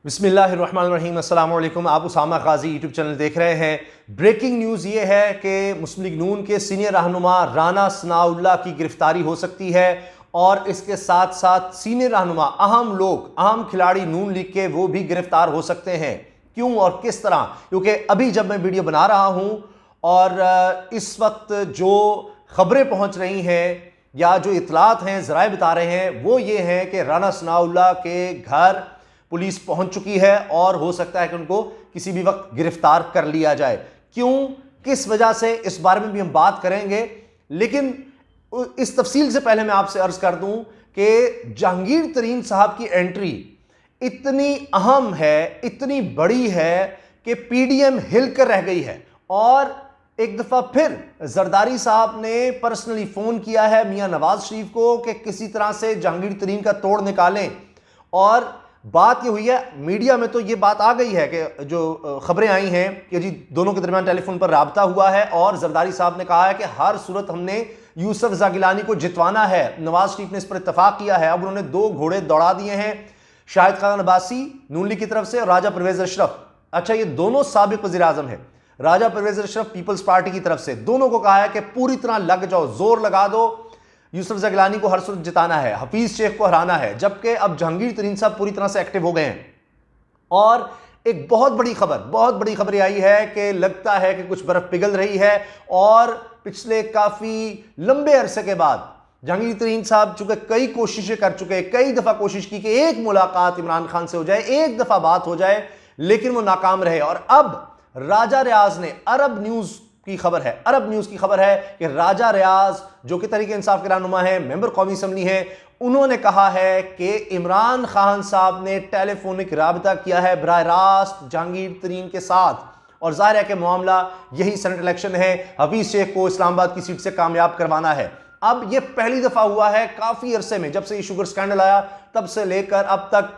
बिस्मिल्लाहिर्रहमानिर्रहीम, अस्सलाम वालेकुम। आप उसामा गाजी यूट्यूब चैनल देख रहे हैं। ब्रेकिंग न्यूज़ ये है कि मुस्लिम लीग नून के सीनियर रहनुमा राना सनाउल्लाह की गिरफ्तारी हो सकती है और इसके साथ साथ सीनियर रहनुमा अहम लोग, अहम खिलाड़ी नून लीग के, वो भी गिरफ्तार हो सकते हैं। क्यों और किस तरह? क्योंकि अभी जब मैं वीडियो बना रहा हूं और इस वक्त जो खबरें पहुंच रही हैं या जो इतलात हैं, ज़राए बता रहे हैं, वो ये हैं कि राना सनाउल्लाह के घर पुलिस पहुंच चुकी है और हो सकता है कि उनको किसी भी वक्त गिरफ्तार कर लिया जाए। क्यों, किस वजह से, इस बारे में भी हम बात करेंगे। लेकिन इस तफसील से पहले मैं आपसे अर्ज कर दूं कि जहांगीर तरीन साहब की एंट्री इतनी अहम है, इतनी बड़ी है कि पीडीएम हिलकर रह गई है। और एक दफा फिर जरदारी साहब ने पर्सनली फोन किया है मियां नवाज शरीफ को कि किसी तरह से जहांगीर तरीन का तोड़ निकालें। और बात ये हुई है, मीडिया में तो ये बात आ गई है कि जो खबरें आई हैं कि जी दोनों के दरमियान टेलीफोन पर राब्ता हुआ है और जरदारी साहब ने कहा है कि हर सूरत हमने यूसुफ रज़ा गिलानी को जितवाना है। नवाज शरीफ ने इस पर इत्तफाक किया है। अब उन्होंने 2 घोड़े दौड़ा दिए हैं, शाहिद खान अब्बासी नून लीग की तरफ से और राजा परवेज अशरफ। अच्छा, ये दोनों साबिक वज़ीर आज़म है। राजा परवेज अशरफ पीपल्स पार्टी की तरफ से, दोनों को कहा है कि पूरी तरह लग जाओ, जोर लगा दो, यूसुफ रज़ा गिलानी को हर सूरत जिताना है, हफीज शेख को हराना है। जबकि अब जहांगीर तरीन साहब पूरी तरह से एक्टिव हो गए हैं। और एक बहुत बड़ी खबर आई है कि लगता है कि कुछ बर्फ पिघल रही है और पिछले काफी लंबे अरसे के बाद जहांगीर तरीन साहब चूंकि कई कोशिशें कर चुके, कई दफा कोशिश की कि एक मुलाकात इमरान खान से हो जाए, एक दफा बात हो जाए, लेकिन वो नाकाम रहे। और अब राजा रियाज ने, अरब न्यूज की खबर है कि राजा रियाज जो कि तहरीक इंसाफ के रहनुमा है, मेंबर कौमी असम्बली है, उन्होंने कहा है कि इमरान खान साहब ने टेलीफोनिक राबता किया है बराह रास्त जहांगीर तरीन के साथ। और जाहिर है कि मामला यही सेनेट इलेक्शन है, हफीज शेख को इस्लामाबाद की सीट से कामयाब करवाना है। अब यह पहली दफा हुआ है काफी अरसे में, जब से ये शुगर स्कैंडल आया तब से लेकर अब तक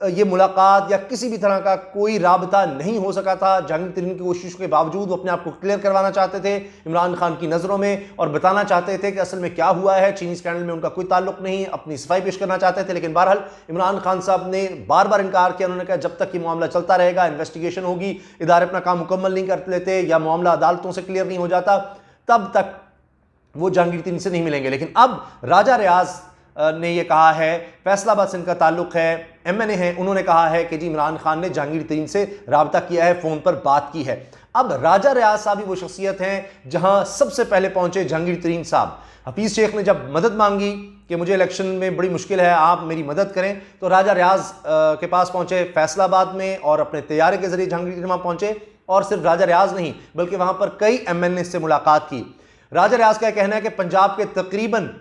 ये मुलाकात या किसी भी तरह का कोई राबता नहीं हो सका था। जहांगीर तरीन की कोशिशों के बावजूद वो अपने आप को क्लियर करवाना चाहते थे इमरान खान की नज़रों में और बताना चाहते थे कि असल में क्या हुआ है, चीनी स्कैंडल में उनका कोई ताल्लुक नहीं, अपनी सफाई पेश करना चाहते थे। लेकिन बहरहाल इमरान खान साहब ने बार बार इनकार किया। उन्होंने कहा जब तक ये मामला चलता रहेगा, इन्वेस्टिगेशन होगी, इदारे अपना काम मुकम्मल नहीं कर लेते या मामला अदालतों से क्लियर नहीं हो जाता, तब तक वो जहांगीर तरीन से नहीं मिलेंगे। लेकिन अब राजा रियाज ने यह कहा है, फैसलाबाद से इनका ताल्लुक है, एमएनए है, उन्होंने कहा है कि जी इमरान खान ने जहांगीर तरीन से राबता किया है, फोन पर बात की है। अब राजा रियाज साहब ही वो शख्सियत हैं जहां सबसे पहले पहुंचे जहांगीर तरीन साहब। हफीज शेख ने जब मदद मांगी कि मुझे इलेक्शन में बड़ी मुश्किल है, आप मेरी मदद करें, तो राजा रियाज के पास पहुंचे फैसलाबाद में और अपने तैयारे के जरिए जहांगीर तरीन वहां पहुंचे। और सिर्फ राजा रियाज नहीं बल्कि वहां पर कई एमएनए से मुलाकात की। राजा रियाज का कहना है कि पंजाब के तकरीबन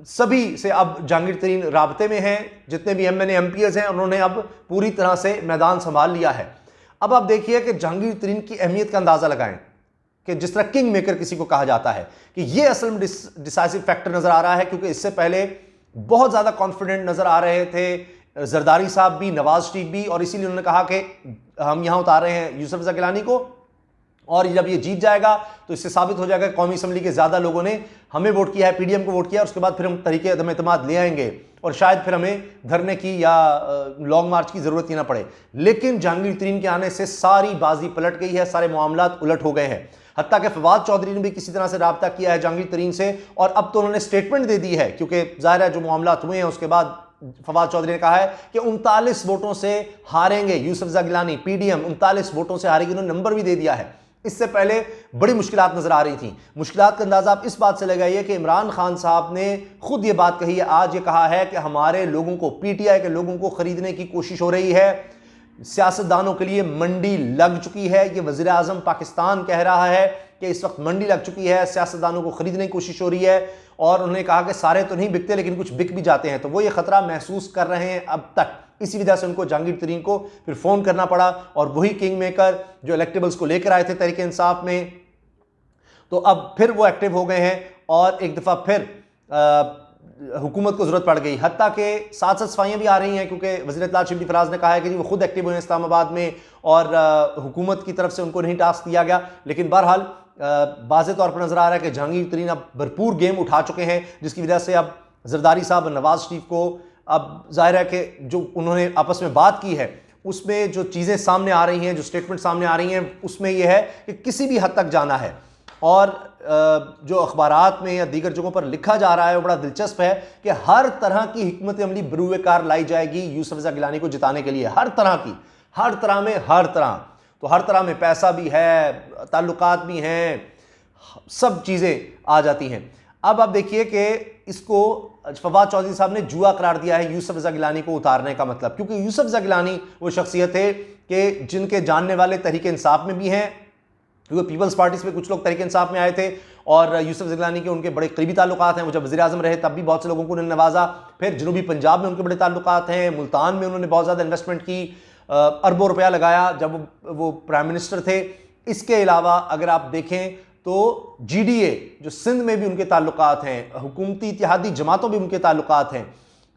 सभी से अब जहांगीर तरीन राबते में हैं, जितने भी एमएनए एमपीएस हैं उन्होंने अब पूरी तरह से मैदान संभाल लिया है। अब आप देखिए कि जहांगीर तरीन की अहमियत का अंदाजा लगाएं कि जिस तरह किंग मेकर किसी को कहा जाता है, कि यह असल में डिसाइसिव फैक्टर नजर आ रहा है। क्योंकि इससे पहले बहुत ज्यादा कॉन्फिडेंट नजर आ रहे थे जरदारी साहब भी, नवाज शरीफ भी, और इसीलिए उन्होंने कहा कि हम यहां उतार रहे हैं यूसुफ रज़ा गिलानी को और जब ये जीत जाएगा तो इससे साबित हो जाएगा कौमी असम्बली के ज्यादा लोगों ने हमें वोट किया है, पीडीएम को वोट किया, उसके बाद फिर हम तरीके अदम एतमाद ले आएंगे और शायद फिर हमें धरने की या लॉन्ग मार्च की जरूरत ही ना पड़े। लेकिन जहांगीर तरीन के आने से सारी बाजी पलट गई है, सारे मामलात उलट हो गए हैं। हत्ता कि फवाद चौधरी ने भी किसी तरह से राब्ता किया है जहांगीर तरीन से और अब तो उन्होंने स्टेटमेंट दे दी है, क्योंकि जाहिर है जो मामलात हुए हैं उसके बाद फवाद चौधरी ने कहा है कि 39 वोटों से हारेंगे यूसुफ रज़ा गिलानी, पीडीएम 39 वोटों से हारेगी। उन्होंने नंबर भी दे दिया है। इससे पहले बड़ी मुश्किलात नजर आ रही थी। मुश्किलात का अंदाजा आप इस बात से लगाइए कि इमरान खान साहब ने खुद ये बात कही है, आज ये कहा है कि हमारे लोगों को, पीटीआई के लोगों को खरीदने की कोशिश हो रही है, सियासतदानों के लिए मंडी लग चुकी है। ये वज़ीर आज़म पाकिस्तान कह रहा है कि इस वक्त मंडी लग चुकी है, सियासतदानों को खरीदने की कोशिश हो रही है। और उन्होंने कहा कि सारे तो नहीं बिकते लेकिन कुछ बिक भी जाते हैं, तो वो ये खतरा महसूस कर रहे हैं अब तक। इसी वजह से उनको जहांगीर तरीन को फिर फोन करना पड़ा और वही किंग मेकर जो इलेक्टेबल्स को लेकर आए थे तहरीक इंसाफ में, तो अब फिर वो एक्टिव हो गए हैं और एक दफा फिर हुकूमत को जरूरत पड़ गई। हत्ता के साथ साथ सफाइयाँ भी आ रही हैं, क्योंकि वज़ीर इत्तलात शिबली फराज ने कहा है कि जी वो खुद एक्टिव हुए हैं इस्लामाबाद में और हुकूमत की तरफ से उनको नहीं टास्क दिया गया। लेकिन बहरहाल वाज़े तौर पर नजर आ रहा है कि जहांगीर तरीन अब भरपूर गेम उठा चुके हैं, जिसकी वजह से अब जरदारी साहब नवाज शरीफ को अब जाहिर है कि जो उन्होंने आपस में बात की है उसमें जो चीज़ें सामने आ रही हैं, जो स्टेटमेंट सामने आ रही हैं, उसमें यह है कि किसी भी हद तक जाना है। और जो अखबारात में या दीगर जगहों पर लिखा जा रहा है वो बड़ा दिलचस्प है कि हर तरह की हिकमत अमली बरूए कार लाई जाएगी यूसुफ रज़ा गिलानी को जिताने के लिए, हर तरह की, हर तरह में, हर तरह। तो हर तरह में पैसा भी है, ताल्लुकात भी हैं, सब चीज़ें आ जाती हैं। अब आप देखिए कि इसको फवाद चौधरी साहब ने जुआ करार दिया है यूसुफ रज़ा गिलानी को उतारने का मतलब, क्योंकि यूसुफ रज़ा गिलानी वो शख्सियत है कि जिनके जानने वाले तहरीक इंसाफ में भी हैं, क्योंकि पीपल्स पार्टी में कुछ लोग तहरीक इंसाफ में आए थे और यूसुफ गिलानी के उनके बड़े करीबी ताल्लुकात हैं। वो जब वज़ीर आज़म रहे तब भी बहुत से लोगों को उन्होंने नवाजा। फिर जनूबी पंजाब में उनके बड़े ताल्लुकात हैं, मुल्तान में उन्होंने बहुत ज़्यादा इन्वेस्टमेंट की, अरबों रुपया लगाया जब वो प्राइम मिनिस्टर थे। इसके अलावा अगर आप देखें तो GDA जो सिंध में भी उनके ताल्लुकात हैं, हुकूमती इत्तेहादी जमातों भी उनके ताल्लुकात हैं।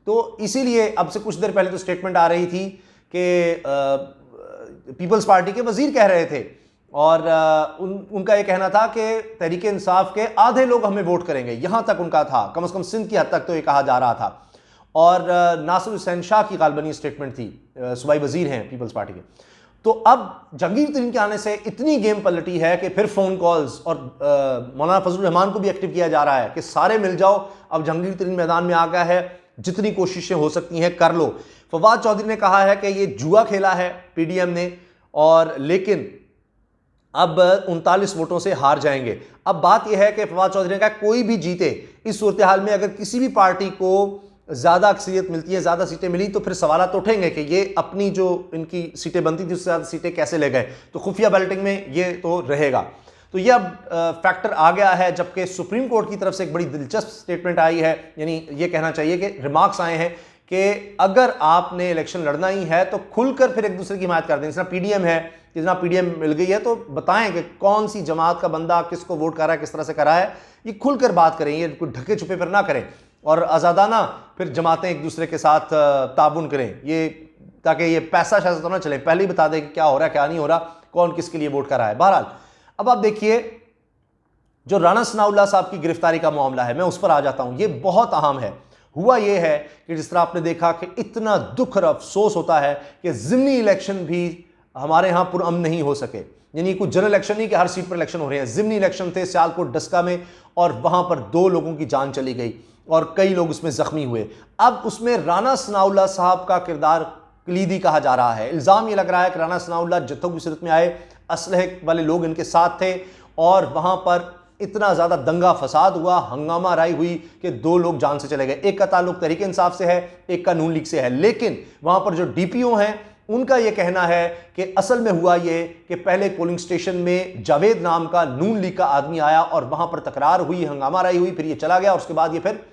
तो इसीलिए अब से कुछ देर पहले तो स्टेटमेंट आ रही थी कि पीपल्स पार्टी के वजीर कह रहे थे और उनका यह कहना था कि तहरीक इंसाफ के आधे लोग हमें वोट करेंगे, यहां तक उनका था, कम से कम सिंध की हद तक तो ये कहा जा रहा था। और नासिर हुसैन शाह की गालबनी स्टेटमेंट थी, सूबाई वजीर हैं पीपल्स पार्टी के। तो अब जहांगीर तरीन के आने से इतनी गेम पलटी है कि फिर फोन कॉल्स और मौलाना फजलुर रहमान को भी एक्टिव किया जा रहा है कि सारे मिल जाओ, अब जहांगीर तरीन मैदान में आ गया है, जितनी कोशिशें हो सकती हैं कर लो। फवाद चौधरी ने कहा है कि ये जुआ खेला है PDM ने, और लेकिन अब 39 वोटों से हार जाएंगे। अब बात यह है कि फवाद चौधरी ने कहा कोई भी जीते, इस सूरत हाल में अगर किसी भी पार्टी को ज़्यादा अक्सरियत मिलती है, ज़्यादा सीटें मिली, तो फिर सवाल तो उठेंगे कि ये अपनी जो इनकी सीटें बनती थी उससे ज़्यादा सीटें कैसे ले गए। तो खुफिया बैलेटिंग में ये तो रहेगा। तो ये अब फैक्टर आ गया है, जबकि सुप्रीम कोर्ट की तरफ से एक बड़ी दिलचस्प स्टेटमेंट आई है, यानी ये कहना चाहिए कि रिमार्क्स आए हैं कि अगर आपने इलेक्शन लड़ना ही है तो खुलकर फिर एक दूसरे की हिमायत कर दें। जितना PDM है, जितना PDM मिल गई है, तो बताएं कि कौन सी जमात का बंदा किसको वोट कर रहा है, किस तरह से कर रहा है, ये खुलकर बात करें, ये कोई ढके छुपे पर ना करें और आज़ादाना फिर जमातें एक दूसरे के साथ ताबुन करें, ये ताकि ये पैसा शायद तो ना चले, पहले ही बता दें कि क्या हो रहा है क्या नहीं हो रहा, कौन किसके लिए वोट कर रहा है। बहरहाल अब आप देखिए जो राणा सनाउल्लाह साहब की गिरफ्तारी का मामला है, मैं उस पर आ जाता हूं। ये बहुत अहम है। हुआ ये है कि जिस तरह आपने देखा कि इतना दुख और अफसोस होता है कि ज़िमनी इलेक्शन भी हमारे यहां पुरअमन नहीं हो सके, यानी कुछ जनरल इलेक्शन नहीं कि हर सीट पर इलेक्शन हो रहे हैं, ज़िमनी इलेक्शन थे सियालकोट डस्का में, और वहां पर 2 लोगों की जान चली गई और कई लोग उसमें जख्मी हुए। अब उसमें राणा सनाउल्लाह साहब का किरदार कलीदी कहा जा रहा है। इल्ज़ाम ये लग रहा है कि राणा सनाउल्लाह जत्थों की सूरत में आए, असलहे वाले लोग इनके साथ थे और वहां पर इतना ज़्यादा दंगा फसाद हुआ, हंगामा राई हुई कि 2 लोग जान से चले गए। एक का ताल्लुक तहरीक इंसाफ से है, एक का नून लीग से है। लेकिन वहां पर जो DPO हैं उनका यह कहना है कि असल में हुआ ये कि पहले पोलिंग स्टेशन में जावेद नाम का नून लीग का आदमी आया और वहां पर तकरार हुई, हंगामा राई हुई, फिर ये चला गया और उसके बाद ये फिर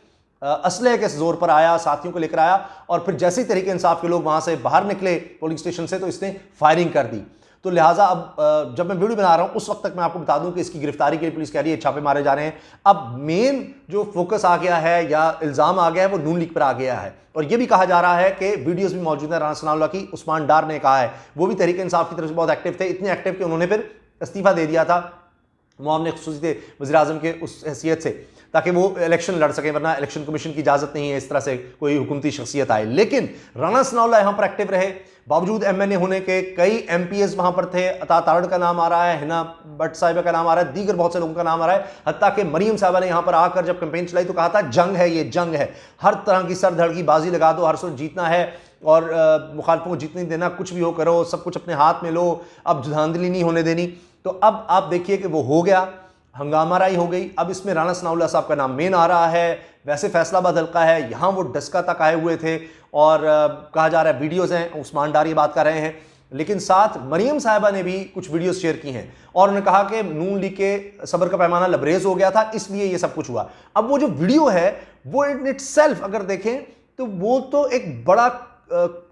असलहे के जोर पर आया, साथियों को लेकर आया और फिर जैसे ही तहरीक इंसाफ के लोग वहां से बाहर निकले पोलिंग स्टेशन से तो इसने फायरिंग कर दी। तो लिहाजा अब जब मैं वीडियो बना रहा हूं उस वक्त तक मैं आपको बता दूं कि इसकी गिरफ्तारी के लिए पुलिस कह रही है छापे मारे जा रहे हैं। अब मेन जो फोकस आ गया है या इल्जाम आ गया है वो नून लीग पर आ गया है और यह भी कहा जा रहा है कि वीडियोस भी मौजूद है राणा सनाउल्लाह की। उस्मान डार ने कहा है, वो भी तहरीक इंसाफ की तरफ से बहुत एक्टिव थे, इतने एक्टिव कि उन्होंने फिर इस्तीफा दे दिया था मुआविन खुसूसी थे वज़ीर आज़म के उस हैसियत से, ताकि वो इलेक्शन लड़ सकें, वरना इलेक्शन कमीशन की इजाज़त नहीं है इस तरह से कोई हुकूमती शख्सियत आए। लेकिन राणा सनाउल्लाह यहाँ पर एक्टिव रहे, बावजूद MNA होने के। कई MPs वहाँ पर थे, अता तारड़ का नाम आ रहा है, हिना भट्ट साहिबा का नाम आ रहा है, दीगर बहुत से लोगों का नाम आ रहा है। हत्ता कि मरीम साहिबा ने यहाँ पर आकर जब कैंपेन चलाई तो कहा था जंग है, ये जंग है, हर तरह की सर धड़ की बाजी लगा दो, हर सूरत जीतना है और मुखालफों को जीतने देना, कुछ भी हो करो, सब कुछ अपने हाथ में लो, अब धांधली नहीं होने देनी। तो अब आप देखिए कि वो हो गया, हंगामाराई हो गई। अब इसमें राणा सनाउल्लाह साहब का नाम मेन आ रहा है। वैसे फैसलाबाद हल्का है, यहाँ वो डस्का तक आए हुए थे और कहा जा रहा है वीडियोज़ हैं, उस्मान डार ये बात कर रहे हैं। लेकिन साथ मरीम साहिबा ने भी कुछ वीडियोस शेयर की हैं और उन्होंने कहा कि नून लीग के सब्र का पैमाना लबरेज हो गया था, इसलिए ये सब कुछ हुआ। अब वो जो वीडियो है वो इन इटसेल्फ अगर देखें तो वो तो एक बड़ा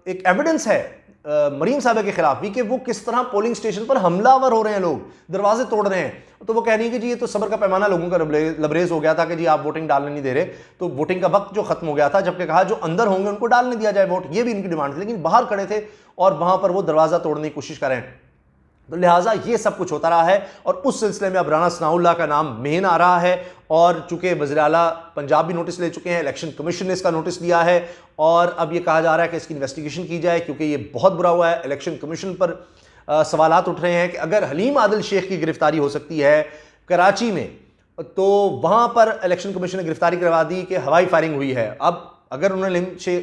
एक एविडेंस है मरीम साहिबा के खिलाफ भी कि वो किस तरह पोलिंग स्टेशन पर हमलावर हो रहे हैं, लोग दरवाजे तोड़ रहे हैं। तो वो कह रही है कि जी ये तो सब्र का पैमाना लोगों का लबरेज हो गया था कि जी आप वोटिंग डालने नहीं दे रहे, तो वोटिंग का वक्त जो खत्म हो गया था, जबकि कहा जो अंदर होंगे उनको डालने दिया जाए वोट, ये भी इनकी डिमांड थी। लेकिन बाहर खड़े थे और वहां पर वो दरवाजा तोड़ने की कोशिश कर रहे हैं। तो लिहाजा ये सब कुछ होता रहा है और उस सिलसिले में अब राना सनाउल्लाह का नाम मेन आ रहा है। और चूंकि वज़ीर आला पंजाब भी नोटिस ले चुके हैं, इलेक्शन कमीशन ने इसका नोटिस लिया है और अब ये कहा जा रहा है कि इसकी इन्वेस्टिगेशन की जाए, क्योंकि ये बहुत बुरा हुआ है। इलेक्शन कमीशन पर सवालात उठ रहे हैं कि अगर हलीम आदिल शेख की गिरफ्तारी हो सकती है कराची में, तो वहां पर इलेक्शन कमीशन ने गिरफ्तारी करवा दी कि हवाई फायरिंग हुई है। अब अगर उन्होंने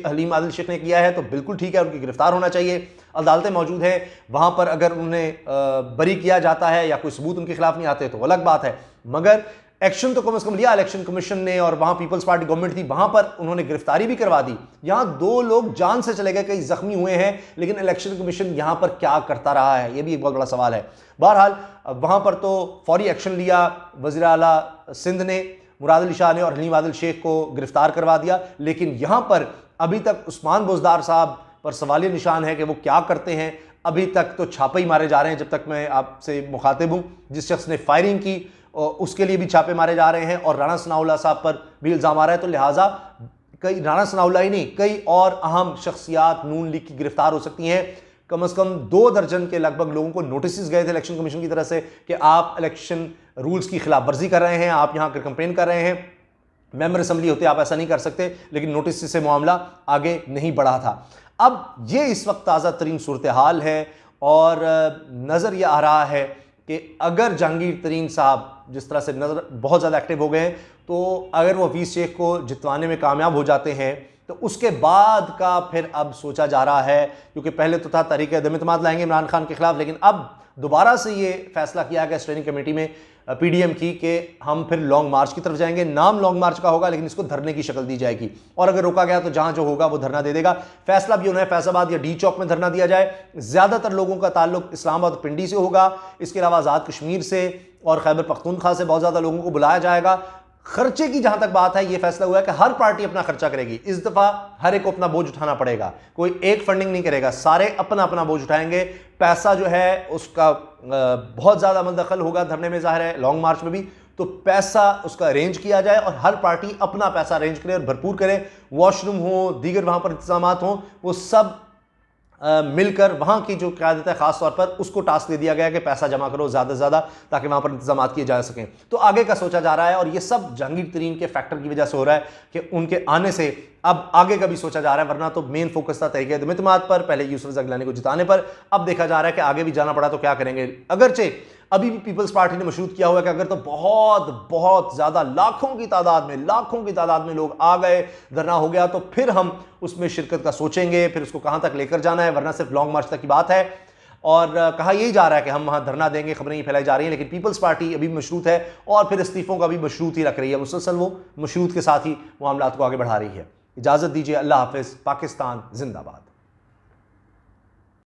हलीम आदिल शेख ने किया है तो बिल्कुल ठीक है, उनकी गिरफ्तार होना चाहिए, अदालतें मौजूद हैं वहां पर। अगर उन्हें बरी किया जाता है या कोई सबूत उनके खिलाफ नहीं आते तो अलग बात है, मगर एक्शन तो कम से कम लिया इलेक्शन कमीशन ने और वहां पीपल्स पार्टी गवर्नमेंट थी, वहां पर उन्होंने गिरफ्तारी भी करवा दी। यहां 2 लोग जान से चले गए, कई जख्मी हुए हैं, लेकिन इलेक्शन कमीशन यहां पर क्या करता रहा है, यह भी एक बहुत बड़ा सवाल है। बहरहाल वहां पर तो फौरी एक्शन लिया वज़ीर आला सिंध ने, मुराद अली शाह ने, और हलीम आदिल शेख को गिरफ्तार करवा दिया। लेकिन यहां पर अभी तक उस्मान बुज़दार साहब पर सवालिया निशान है कि वो क्या करते हैं। अभी तक तो छापे ही मारे जा रहे हैं, जब तक मैं आपसे मुखातिब हूं। जिस शख्स ने फायरिंग की उसके लिए भी छापे मारे जा रहे हैं और राना सनाउल्लाह साहब पर भी इल्ज़ाम आ रहा है। तो लिहाजा कई राना सनाउल्लाह ही नहीं, कई और अहम शख्सियात नून लीग की गिरफ्तार हो सकती हैं। कम से कम 2 दर्जन के लगभग लोगों को नोटिस गए थे इलेक्शन कमीशन की तरफ से कि आप इलेक्शन रूल्स की खिलाफ वर्जी कर रहे हैं, आप यहां कर कंपेन कर रहे हैं, मेंबर असम्बली होते आप ऐसा नहीं कर सकते, लेकिन नोटिस से मामला आगे नहीं बढ़ा था। अब ये इस वक्त ताज़ा तरीन सूरत हाल है और नज़र यह आ रहा है कि अगर जहांगीर तरीन साहब जिस तरह से नज़र बहुत ज़्यादा एक्टिव हो गए हैं, तो अगर वो हफीज़ शेख को जितवाने में कामयाब हो जाते हैं तो उसके बाद का फिर अब सोचा जा रहा है, क्योंकि पहले तो था तहरीक अदम एतमाद लाएंगे इमरान खान के खिलाफ, लेकिन अब दोबारा से ये फैसला किया गया स्टैंडिंग कमेटी में पीडीएम की कि हम फिर लॉन्ग मार्च की तरफ जाएंगे। नाम लॉन्ग मार्च का होगा लेकिन इसको धरने की शक्ल दी जाएगी, और अगर रोका गया तो जहां जो होगा वो धरना दे देगा। फैसला भी उन्हें फैसलाबाद या डी चौक में धरना दिया जाए। ज्यादातर लोगों का ताल्लुक इस्लामाबाद पिंडी से होगा, इसके अलावा आज़ाद कश्मीर से और खैबर पख्तूनख्वा से बहुत ज्यादा लोगों को बुलाया जाएगा। खर्चे की जहां तक बात है, यह फैसला हुआ है कि हर पार्टी अपना खर्चा करेगी। इस दफा हर एक को अपना बोझ उठाना पड़ेगा, कोई एक फंडिंग नहीं करेगा, सारे अपना अपना बोझ उठाएंगे। पैसा जो है उसका बहुत ज्यादा अमल दखल होगा धरने में, जाहिर है लॉन्ग मार्च में भी, तो पैसा उसका अरेंज किया जाए और हर पार्टी अपना पैसा अरेंज करे और भरपूर करे। वॉशरूम हो, दीगर वहां पर इंतजाम हो, वो सब मिलकर वहां की जो क़यादत है खास तौर पर उसको टास्क दे दिया गया कि पैसा जमा करो ज़्यादा से ज़्यादा, ताकि वहां पर इंतजाम किए जा सकें। तो आगे का सोचा जा रहा है और ये सब जहांगीर तरीन के फैक्टर की वजह से हो रहा है कि उनके आने से अब आगे का भी सोचा जा रहा है, वरना तो मेन फोकस था तहरीक अदम एतमाद पर, पहले यूसुफ रज़ा गिलानी को जिताने पर। अब देखा जा रहा है कि आगे भी जाना पड़ा तो क्या करेंगे। अगरचे अभी भी पीपल्स पार्टी ने मशरूत किया हुआ है कि अगर तो बहुत बहुत ज्यादा लाखों की तादाद में लोग आ गए, धरना हो गया, तो फिर हम उसमें शिरकत का सोचेंगे, फिर उसको कहां तक लेकर जाना है, वरना सिर्फ लॉन्ग मार्च तक की बात है। और कहा यही जा रहा है कि हम वहां धरना देंगे, खबरें ही फैलाई जा रही हैं, लेकिन पीपल्स पार्टी अभी मशरूत है और फिर इस्तीफों का भी मशरूत ही रख रही है, मुसलसल वो मशरूत के साथ ही मामलात को आगे बढ़ा रही है। इजाजत दीजिए, अल्लाह हाफिज, पाकिस्तान जिंदाबाद।